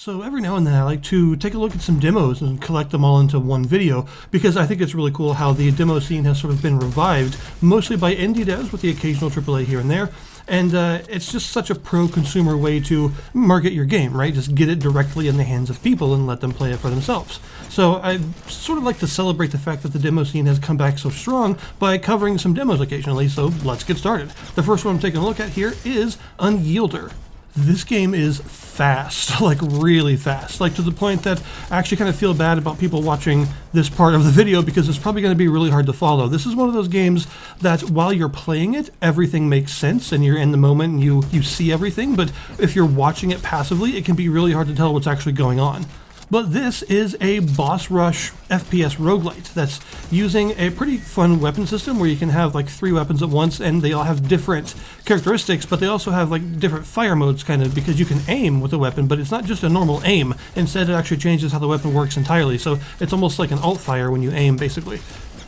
So every now and then I like to take a look at some demos and collect them all into one video because I think it's really cool how the demo scene has sort of been revived, mostly by indie devs with the occasional AAA here and there. And it's just such a pro-consumer way to market your game, right? Just get it directly in the hands of people and let them play it for themselves. So I sort of like to celebrate the fact that the demo scene has come back so strong by covering some demos occasionally, so let's get started. The first one I'm taking a look at here is Unyielder. This game is fast, like really fast, like to the point that I actually kind of feel bad about people watching this part of the video because it's probably going to be really hard to follow. This is one of those games that while you're playing it, everything makes sense and you're in the moment and you see everything, but if you're watching it passively, it can be really hard to tell what's actually going on. But this is a boss rush FPS roguelite that's using a pretty fun weapon system where you can have like 3 weapons at once and they all have different characteristics, but they also have like different fire modes kind of because you can aim with a weapon, but it's not just a normal aim. Instead, it actually changes how the weapon works entirely. So it's almost like an alt fire when you aim basically.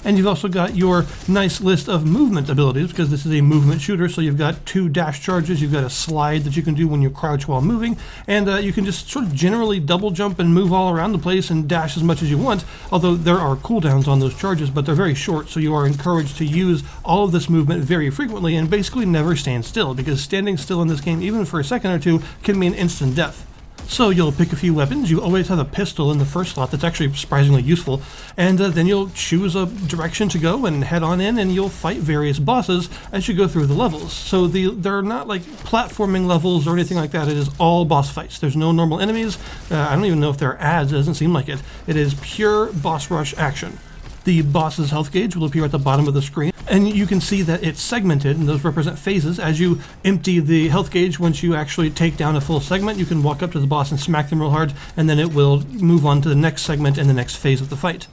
And you've also got your nice list of movement abilities because this is a movement shooter, so you've got 2 dash charges, you've got a slide that you can do when you crouch while moving, and you can just sort of generally double jump and move all around the place and dash as much as you want, although there are cooldowns on those charges, but they're very short, so you are encouraged to use all of this movement very frequently and basically never stand still, because standing still in this game, even for a second or two, can mean instant death. So you'll pick a few weapons. You always have a pistol in the first slot that's actually surprisingly useful, and then you'll choose a direction to go and head on in, and you'll fight various bosses as you go through the levels. So they're not like platforming levels or anything like that. It is all boss fights. There's no normal enemies. I don't even know if there are ads. It doesn't seem like it. It is pure boss rush action. The boss's health gauge will appear at the bottom of the screen, and you can see that it's segmented, and those represent phases. As you empty the health gauge, once you actually take down a full segment, you can walk up to the boss and smack them real hard, and then it will move on to the next segment and the next phase of the fight.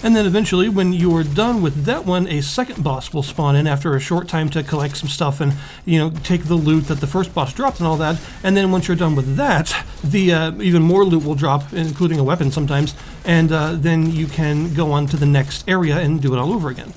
And then eventually, when you're done with that one, a second boss will spawn in after a short time to collect some stuff and, take the loot that the first boss dropped and all that. And then once you're done with that, the even more loot will drop, including a weapon sometimes, and then you can go on to the next area and do it all over again.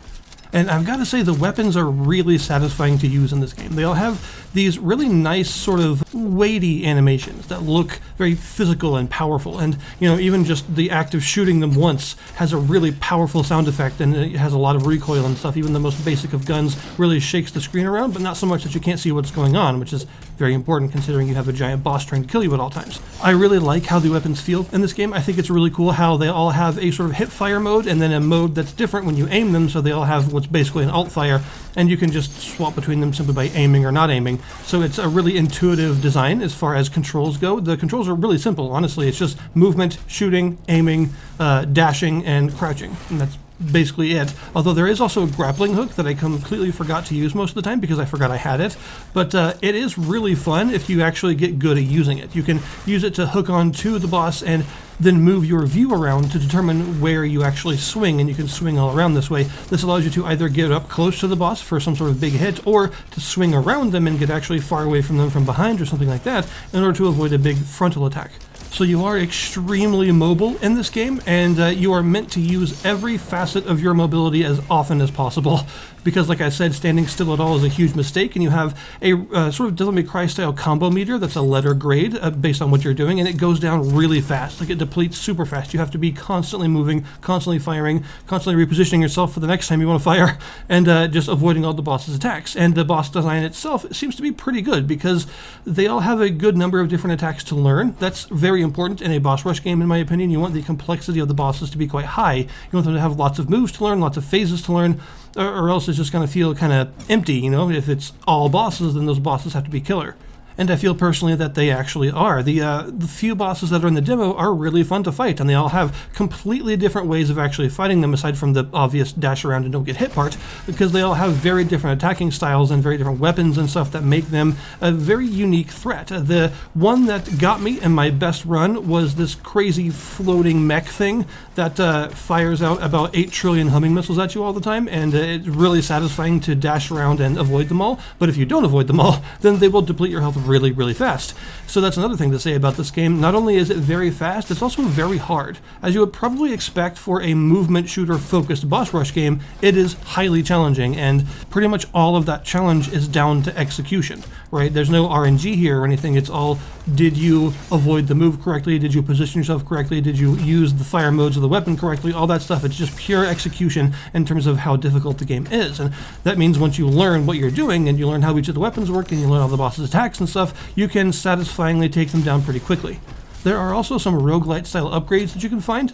And I've got to say, the weapons are really satisfying to use in this game. They all have these really nice sort of weighty animations that look very physical and powerful. And, even just the act of shooting them once has a really powerful sound effect, and it has a lot of recoil and stuff. Even the most basic of guns really shakes the screen around, but not so much that you can't see what's going on, which is very important considering you have a giant boss trying to kill you at all times. I really like how the weapons feel in this game. I think it's really cool how they all have a sort of hip fire mode and then a mode that's different when you aim them, so they all have what's basically an alt fire, and you can just swap between them simply by aiming or not aiming. So it's a really intuitive design as far as controls go. The controls are really simple, honestly. It's just movement, shooting, aiming, dashing, and crouching, and that's basically it. Although there is also a grappling hook that I completely forgot to use most of the time because I forgot I had it. But it is really fun if you actually get good at using it. You can use it to hook on to the boss and then move your view around to determine where you actually swing, and you can swing all around this way. This allows you to either get up close to the boss for some sort of big hit, or to swing around them and get actually far away from them from behind or something like that in order to avoid a big frontal attack. So you are extremely mobile in this game, and you are meant to use every facet of your mobility as often as possible. Because like I said, standing still at all is a huge mistake, and you have a sort of Devil May Cry style combo meter that's a letter grade based on what you're doing, and it goes down really fast. Like it depletes super fast. You have to be constantly moving, constantly firing, constantly repositioning yourself for the next time you want to fire, and just avoiding all the boss's attacks. And the boss design itself seems to be pretty good because they all have a good number of different attacks to learn. That's very important in a boss rush game, in my opinion. You want the complexity of the bosses to be quite high. You want them to have lots of moves to learn, lots of phases to learn, or else it's just going to feel kind of empty, If it's all bosses, then those bosses have to be killer. And I feel personally that they actually are. The few bosses that are in the demo are really fun to fight, and they all have completely different ways of actually fighting them, aside from the obvious dash around and don't get hit part, because they all have very different attacking styles and very different weapons and stuff that make them a very unique threat. The one that got me in my best run was this crazy floating mech thing that fires out about 8 trillion homing missiles at you all the time, and it's really satisfying to dash around and avoid them all. But if you don't avoid them all, then they will deplete your health really, really fast. So that's another thing to say about this game. Not only is it very fast, it's also very hard. As you would probably expect for a movement shooter focused boss rush game, it is highly challenging, and pretty much all of that challenge is down to execution, right? There's no RNG here or anything. It's all, did you avoid the move correctly? Did you position yourself correctly? Did you use the fire modes of the weapon correctly? All that stuff. It's just pure execution in terms of how difficult the game is. And that means once you learn what you're doing and you learn how each of the weapons work and you learn all the boss's attacks and stuff, you can satisfyingly take them down pretty quickly. There are also some roguelite style upgrades that you can find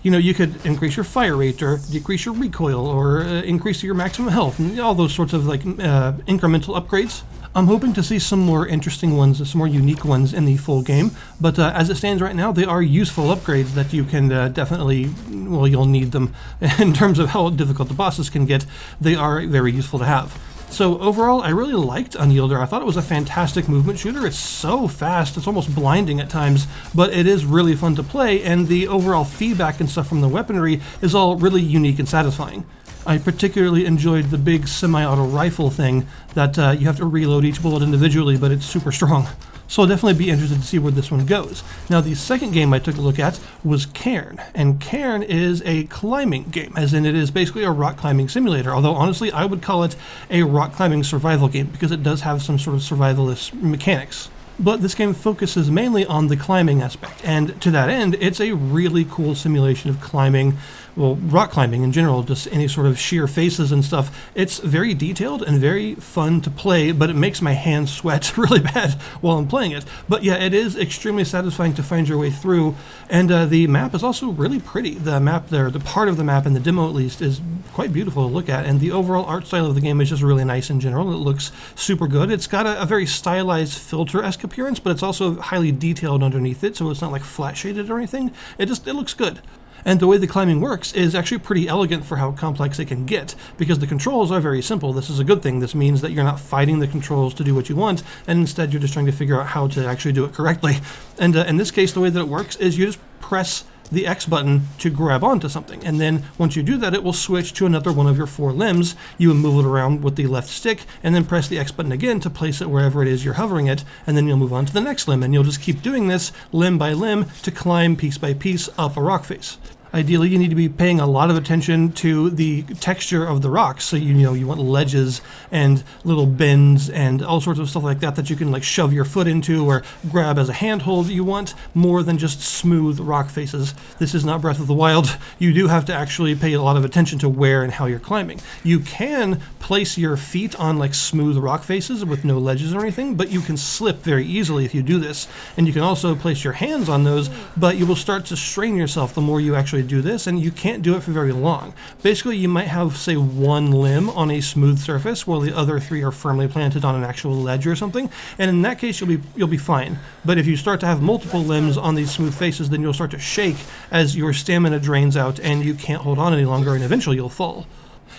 you could increase your fire rate or decrease your recoil or increase your maximum health and all those sorts of incremental upgrades. I'm hoping to see some more interesting ones, some more unique ones in the full game, but as it stands right now, they are useful upgrades that you can you'll need them in terms of how difficult the bosses can get. They are very useful to have. So overall, I really liked Unyielder. I thought it was a fantastic movement shooter. It's so fast, it's almost blinding at times, but it is really fun to play, and the overall feedback and stuff from the weaponry is all really unique and satisfying. I particularly enjoyed the big semi-auto rifle thing that you have to reload each bullet individually, but it's super strong. So I'll definitely be interested to see where this one goes. Now, the second game I took a look at was Cairn, and Cairn is a climbing game, as in it is basically a rock climbing simulator, although honestly I would call it a rock climbing survival game because it does have some sort of survivalist mechanics. But this game focuses mainly on the climbing aspect, and to that end, it's a really cool simulation of climbing, well, rock climbing in general, just any sort of sheer faces and stuff. It's very detailed and very fun to play, but it makes my hands sweat really bad while I'm playing it. But yeah, it is extremely satisfying to find your way through, and the map is also really pretty. The map there, the part of the map in the demo at least, is quite beautiful to look at, and the overall art style of the game is just really nice in general. It looks super good. It's got a very stylized filter-esque appearance, but it's also highly detailed underneath it, so it's not like flat shaded or anything. It looks good. And the way the climbing works is actually pretty elegant for how complex it can get, because the controls are very simple. This is a good thing. This means that you're not fighting the controls to do what you want, and instead you're just trying to figure out how to actually do it correctly. And in this case, the way that it works is you just press the X button to grab onto something, and then once you do that, it will switch to another one of your 4 limbs. You will move it around with the left stick, and then press the X button again to place it wherever it is you're hovering it, and then you'll move on to the next limb, and you'll just keep doing this limb by limb to climb piece by piece up a rock face. Ideally, you need to be paying a lot of attention to the texture of the rocks. So you want ledges and little bends and all sorts of stuff like that you can shove your foot into or grab as a handhold. You want more than just smooth rock faces. This is not Breath of the Wild. You do have to actually pay a lot of attention to where and how you're climbing. You can place your feet on smooth rock faces with no ledges or anything, but you can slip very easily if you do this. And you can also place your hands on those, but you will start to strain yourself the more you actually do this, and you can't do it for very long. Basically, you might have, say, 1 limb on a smooth surface while the other 3 are firmly planted on an actual ledge or something, and in that case you'll be fine. But if you start to have multiple limbs on these smooth faces, then you'll start to shake as your stamina drains out and you can't hold on any longer, and eventually you'll fall.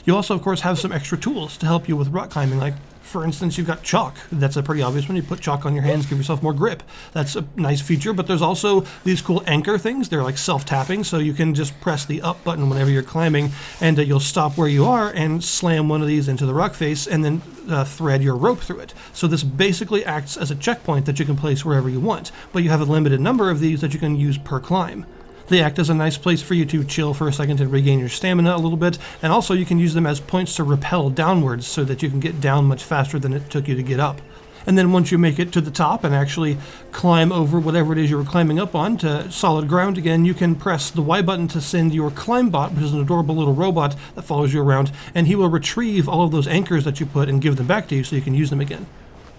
You also, of course, have some extra tools to help you with rock climbing, like, for instance, you've got chalk. That's a pretty obvious one. You put chalk on your hands, give yourself more grip. That's a nice feature, but there's also these cool anchor things. They're like self-tapping, so you can just press the up button whenever you're climbing, and you'll stop where you are and slam one of these into the rock face and then thread your rope through it. So this basically acts as a checkpoint that you can place wherever you want, but you have a limited number of these that you can use per climb. They act as a nice place for you to chill for a second and regain your stamina a little bit, and also you can use them as points to rappel downwards so that you can get down much faster than it took you to get up. And then once you make it to the top and actually climb over whatever it is you were climbing up on to solid ground again, you can press the Y button to send your Climbot, which is an adorable little robot that follows you around, and he will retrieve all of those anchors that you put and give them back to you so you can use them again.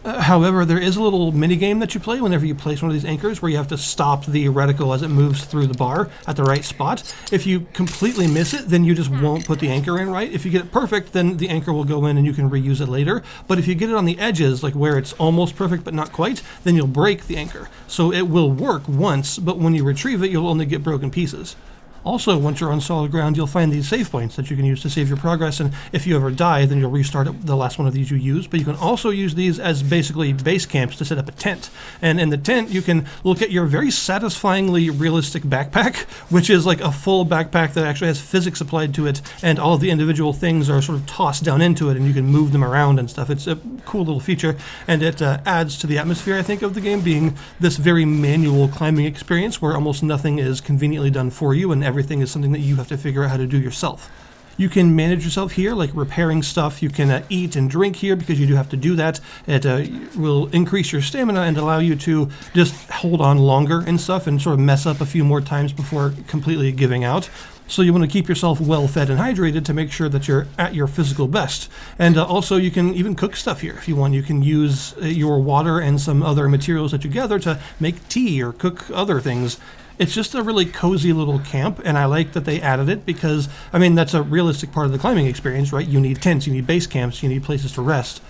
However, there is a little mini-game that you play whenever you place one of these anchors where you have to stop the reticle as it moves through the bar at the right spot. If you completely miss it, then you just won't put the anchor in right. If you get it perfect, then the anchor will go in and you can reuse it later. But if you get it on the edges, like where it's almost perfect but not quite, then you'll break the anchor. So it will work once, but when you retrieve it, you'll only get broken pieces. Also, once you're on solid ground, you'll find these save points that you can use to save your progress, and if you ever die, then you'll restart the last one of these you use. But you can also use these as basically base camps to set up a tent. And in the tent, you can look at your very satisfyingly realistic backpack, which is like a full backpack that actually has physics applied to it, and all of the individual things are sort of tossed down into it, and you can move them around and stuff. It's a cool little feature, and it adds to the atmosphere, I think, of the game being this very manual climbing experience where almost nothing is conveniently done for you, and everything is something that you have to figure out how to do yourself. You can manage yourself here, like repairing stuff. You can eat and drink here because you do have to do that. It will increase your stamina and allow you to just hold on longer and stuff and sort of mess up a few more times before completely giving out. So you want to keep yourself well fed and hydrated to make sure that you're at your physical best. And also you can even cook stuff here if you want. You can use your water and some other materials that you gather to make tea or cook other things. It's just a really cozy little camp, and I like that they added it because, I mean, that's a realistic part of the climbing experience, right? You need tents, you need base camps, you need places to rest.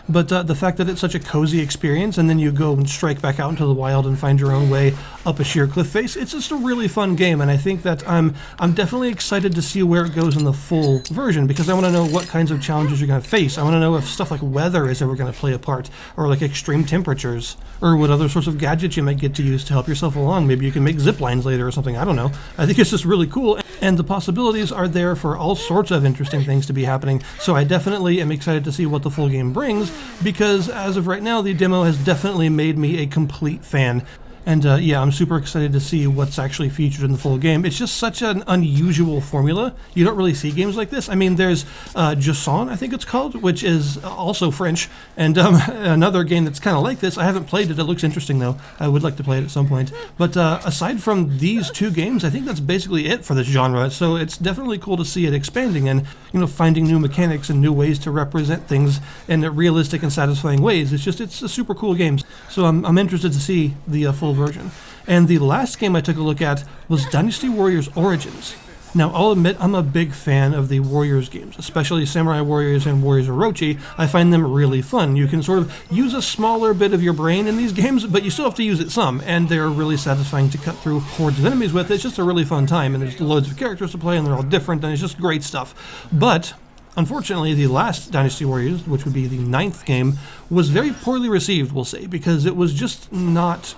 But the fact that it's such a cozy experience, and then you go and strike back out into the wild and find your own way up a sheer cliff face, it's just a really fun game, and I think that I'm definitely excited to see where it goes in the full version, because I want to know what kinds of challenges you're going to face. I want to know if stuff like weather is ever going to play a part, or like extreme temperatures, or what other sorts of gadgets you might get to use to help yourself along. Maybe you can make zip lines later or something, I don't know. I think it's just really cool, and the possibilities are there for all sorts of interesting things to be happening, so I definitely am excited to see what the full game brings, because as of right now, the demo has definitely made me a complete fan. And yeah, I'm super excited to see what's actually featured in the full game. It's just such an unusual formula. You don't really see games like this. I mean, there's Jusson, I think it's called, which is also French, and another game that's kind of like this. I haven't played it. It looks interesting, though. I would like to play it at some point. But aside from these two games, I think that's basically it for this genre. So it's definitely cool to see it expanding and, you know, finding new mechanics and new ways to represent things in realistic and satisfying ways. It's a super cool game. So I'm interested to see the full version. And the last game I took a look at was Dynasty Warriors Origins. Now, I'll admit I'm a big fan of the Warriors games, especially Samurai Warriors and Warriors Orochi. I find them really fun. You can sort of use a smaller bit of your brain in these games, but you still have to use it some, and they're really satisfying to cut through hordes of enemies with. It's just a really fun time, and there's loads of characters to play, and they're all different, and it's just great stuff. But unfortunately, the last Dynasty Warriors, which would be the 9th game, was very poorly received, we'll say, because it was just not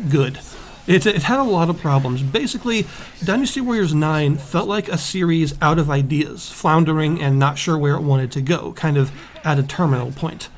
good. It had a lot of problems. Basically, Dynasty Warriors 9 felt like a series out of ideas, floundering and not sure where it wanted to go, kind of at a terminal point.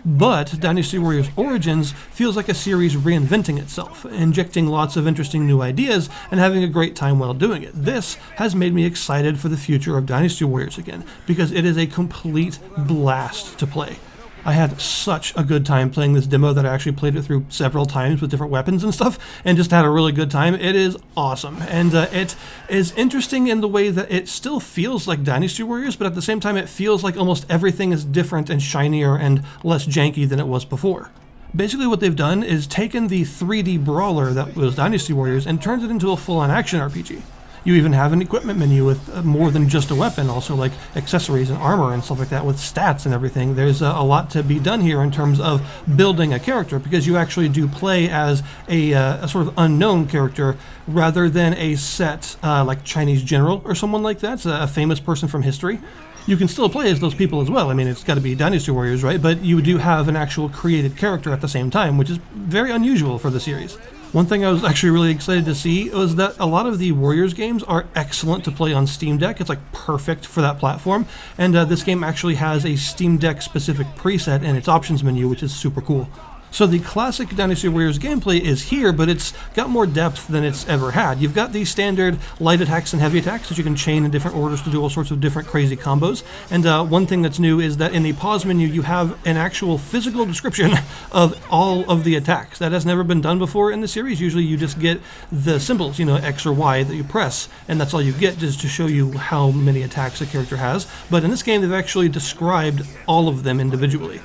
But Dynasty Warriors Origins feels like a series reinventing itself, injecting lots of interesting new ideas and having a great time while doing it. This has made me excited for the future of Dynasty Warriors again, because it is a complete blast to play. I had such a good time playing this demo that I actually played it through several times with different weapons and stuff, and just had a really good time. It is awesome, and it is interesting in the way that it still feels like Dynasty Warriors, but at the same time it feels like almost everything is different and shinier and less janky than it was before. Basically what they've done is taken the 3D brawler that was Dynasty Warriors and turned it into a full-on action RPG. You even have an equipment menu with more than just a weapon, also like accessories and armor and stuff like that with stats and everything. There's a lot to be done here in terms of building a character, because you actually do play as a sort of unknown character rather than a set like Chinese general or someone like that, a famous person from history. You can still play as those people as well. I mean, it's got to be Dynasty Warriors, right? But you do have an actual created character at the same time, which is very unusual for the series. One thing I was actually really excited to see was that a lot of the Warriors games are excellent to play on Steam Deck. It's like perfect for that platform, and this game actually has a Steam Deck specific preset in its options menu, which is super cool. So the classic Dynasty Warriors gameplay is here, but it's got more depth than it's ever had. You've got these standard light attacks and heavy attacks that you can chain in different orders to do all sorts of different crazy combos. And one thing that's new is that in the pause menu you have an actual physical description of all of the attacks. That has never been done before in the series. Usually you just get the symbols, you know, X or Y that you press, and that's all you get, just to show you how many attacks a character has. But in this game they've actually described all of them individually.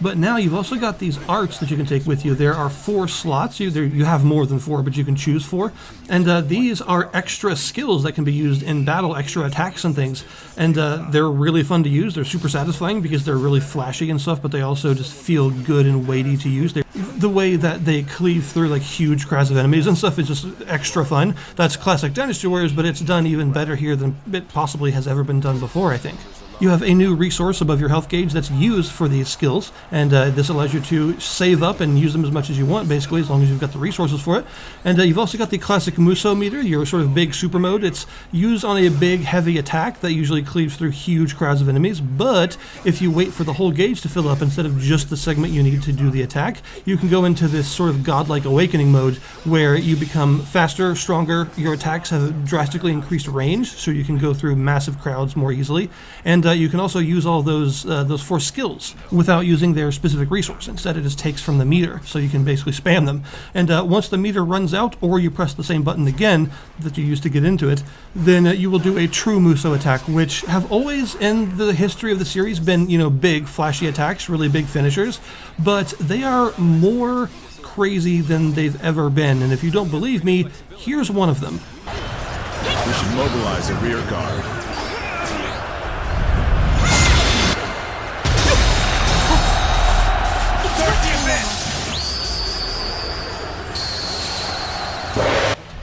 But now you've also got these arts that you can take with you. There are 4 slots. You have more than 4, but you can choose 4. And these are extra skills that can be used in battle, extra attacks and things. And they're really fun to use. They're super satisfying because they're really flashy and stuff, but they also just feel good and weighty to use. The way that they cleave through like huge crowds of enemies and stuff is just extra fun. That's classic Dynasty Warriors, but it's done even better here than it possibly has ever been done before, I think. You have a new resource above your health gauge that's used for these skills, and this allows you to save up and use them as much as you want, basically, as long as you've got the resources for it. And you've also got the classic Muso meter, your sort of big super mode. It's used on a big, heavy attack that usually cleaves through huge crowds of enemies, but if you wait for the whole gauge to fill up instead of just the segment you need to do the attack, you can go into this sort of godlike awakening mode where you become faster, stronger, your attacks have drastically increased range, so you can go through massive crowds more easily, and you can also use all those 4 skills without using their specific resource. Instead, it just takes from the meter, so you can basically spam them. And once the meter runs out, or you press the same button again that you used to get into it, then you will do a true Muso attack, which have always in the history of the series been, big, flashy attacks, really big finishers, but they are more crazy than they've ever been. And if you don't believe me, here's one of them. We should mobilize a rear guard.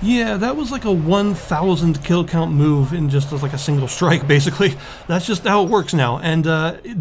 Yeah, that was like a 1,000 kill count move in just as like a single strike, basically. That's just how it works now. And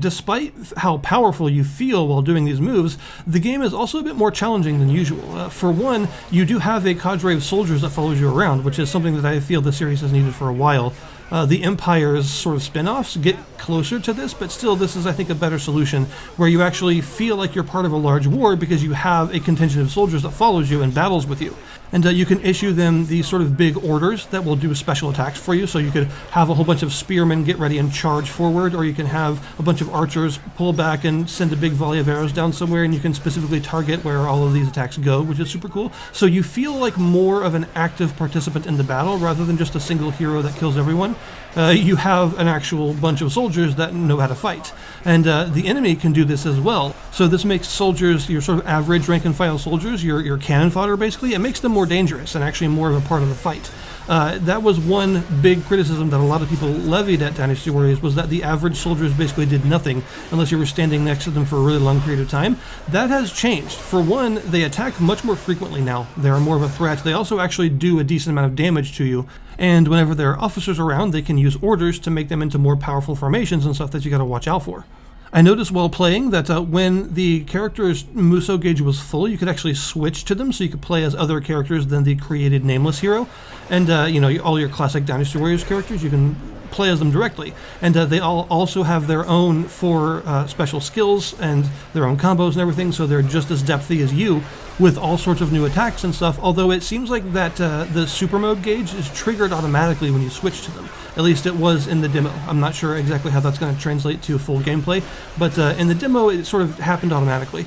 despite how powerful you feel while doing these moves, the game is also a bit more challenging than usual. For one, you do have a cadre of soldiers that follows you around, which is something that I feel the series has needed for a while. The Empire's sort of spin-offs get closer to this, but still this is, I think, a better solution where you actually feel like you're part of a large war because you have a contingent of soldiers that follows you and battles with you. And you can issue them these sort of big orders that will do special attacks for you. So you could have a whole bunch of spearmen get ready and charge forward, or you can have a bunch of archers pull back and send a big volley of arrows down somewhere, and you can specifically target where all of these attacks go, which is super cool. So you feel like more of an active participant in the battle rather than just a single hero that kills everyone. You have an actual bunch of soldiers that know how to fight. And the enemy can do this as well. So this makes soldiers, your sort of average rank and file soldiers, your cannon fodder basically. It makes them more dangerous and actually more of a part of the fight. That was one big criticism that a lot of people levied at Dynasty Warriors, was that the average soldiers basically did nothing unless you were standing next to them for a really long period of time. That has changed. For one, they attack much more frequently now. They are more of a threat. They also actually do a decent amount of damage to you. And whenever there are officers around, they can use orders to make them into more powerful formations and stuff that you gotta watch out for. I noticed while playing that when the character's Muso gauge was full, you could actually switch to them, so you could play as other characters than the created nameless hero. And, all your classic Dynasty Warriors characters, you can play as them directly. And they all also have their own 4 special skills and their own combos and everything, so they're just as depthy as you, with all sorts of new attacks and stuff, although it seems like that the super mode gauge is triggered automatically when you switch to them. At least it was in the demo. I'm not sure exactly how that's going to translate to full gameplay, but in the demo it sort of happened automatically.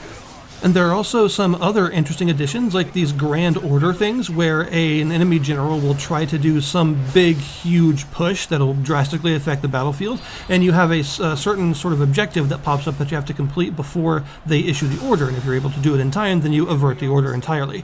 And there are also some other interesting additions, like these Grand Order things, where an enemy general will try to do some big, huge push that'll drastically affect the battlefield, and you have a certain sort of objective that pops up that you have to complete before they issue the order, and if you're able to do it in time, then you avert the order entirely.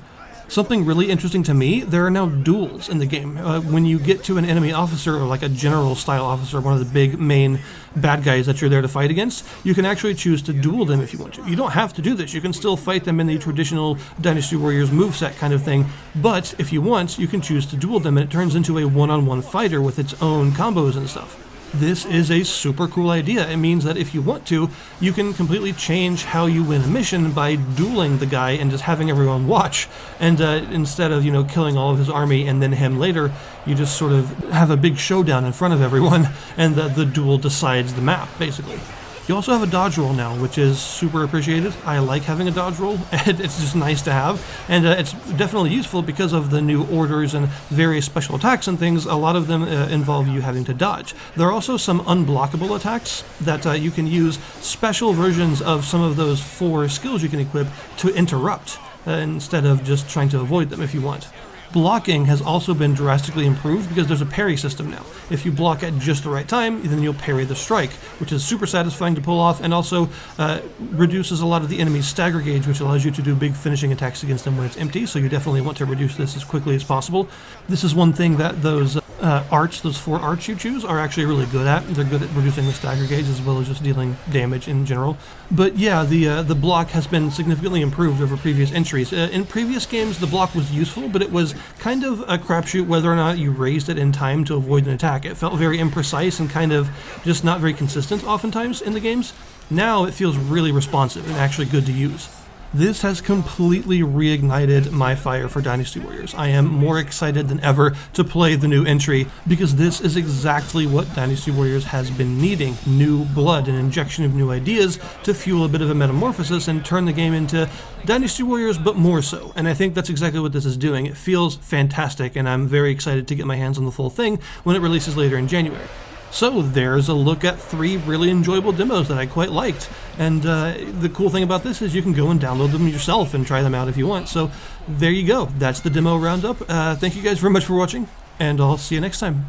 Something really interesting to me, there are now duels in the game. When you get to an enemy officer, or like a general-style officer, one of the big main bad guys that you're there to fight against, you can actually choose to duel them if you want to. You don't have to do this. You can still fight them in the traditional Dynasty Warriors moveset kind of thing, but if you want, you can choose to duel them, and it turns into a one-on-one fighter with its own combos and stuff. This is a super cool idea. It means that if you want to, you can completely change how you win a mission by dueling the guy and just having everyone watch. And instead of, killing all of his army and then him later, you just sort of have a big showdown in front of everyone, and the duel decides the map, basically. You also have a dodge roll now, which is super appreciated. I like having a dodge roll, and it's just nice to have, and it's definitely useful because of the new orders and various special attacks and things. A lot of them involve you having to dodge. There are also some unblockable attacks that you can use special versions of some of those 4 skills you can equip to interrupt, instead of just trying to avoid them if you want. Blocking has also been drastically improved because there's a parry system now. If you block at just the right time, then you'll parry the strike, which is super satisfying to pull off, and also reduces a lot of the enemy's stagger gauge, which allows you to do big finishing attacks against them when it's empty, so you definitely want to reduce this as quickly as possible. This is one thing that those those 4 arts you choose are actually really good at. They're good at reducing the stagger gauge as well as just dealing damage in general. But yeah, the block has been significantly improved over previous entries. In previous games, the block was useful, but it was kind of a crapshoot whether or not you raised it in time to avoid an attack. It felt very imprecise and kind of just not very consistent oftentimes in the games. Now it feels really responsive and actually good to use. This has completely reignited my fire for Dynasty Warriors. I am more excited than ever to play the new entry because this is exactly what Dynasty Warriors has been needing. New blood, an injection of new ideas to fuel a bit of a metamorphosis and turn the game into Dynasty Warriors, but more so. And I think that's exactly what this is doing. It feels fantastic, and I'm very excited to get my hands on the full thing when it releases later in January. So there's a look at 3 really enjoyable demos that I quite liked, and the cool thing about this is you can go and download them yourself and try them out if you want. So there you go, that's the demo roundup. Thank you guys very much for watching, and I'll see you next time.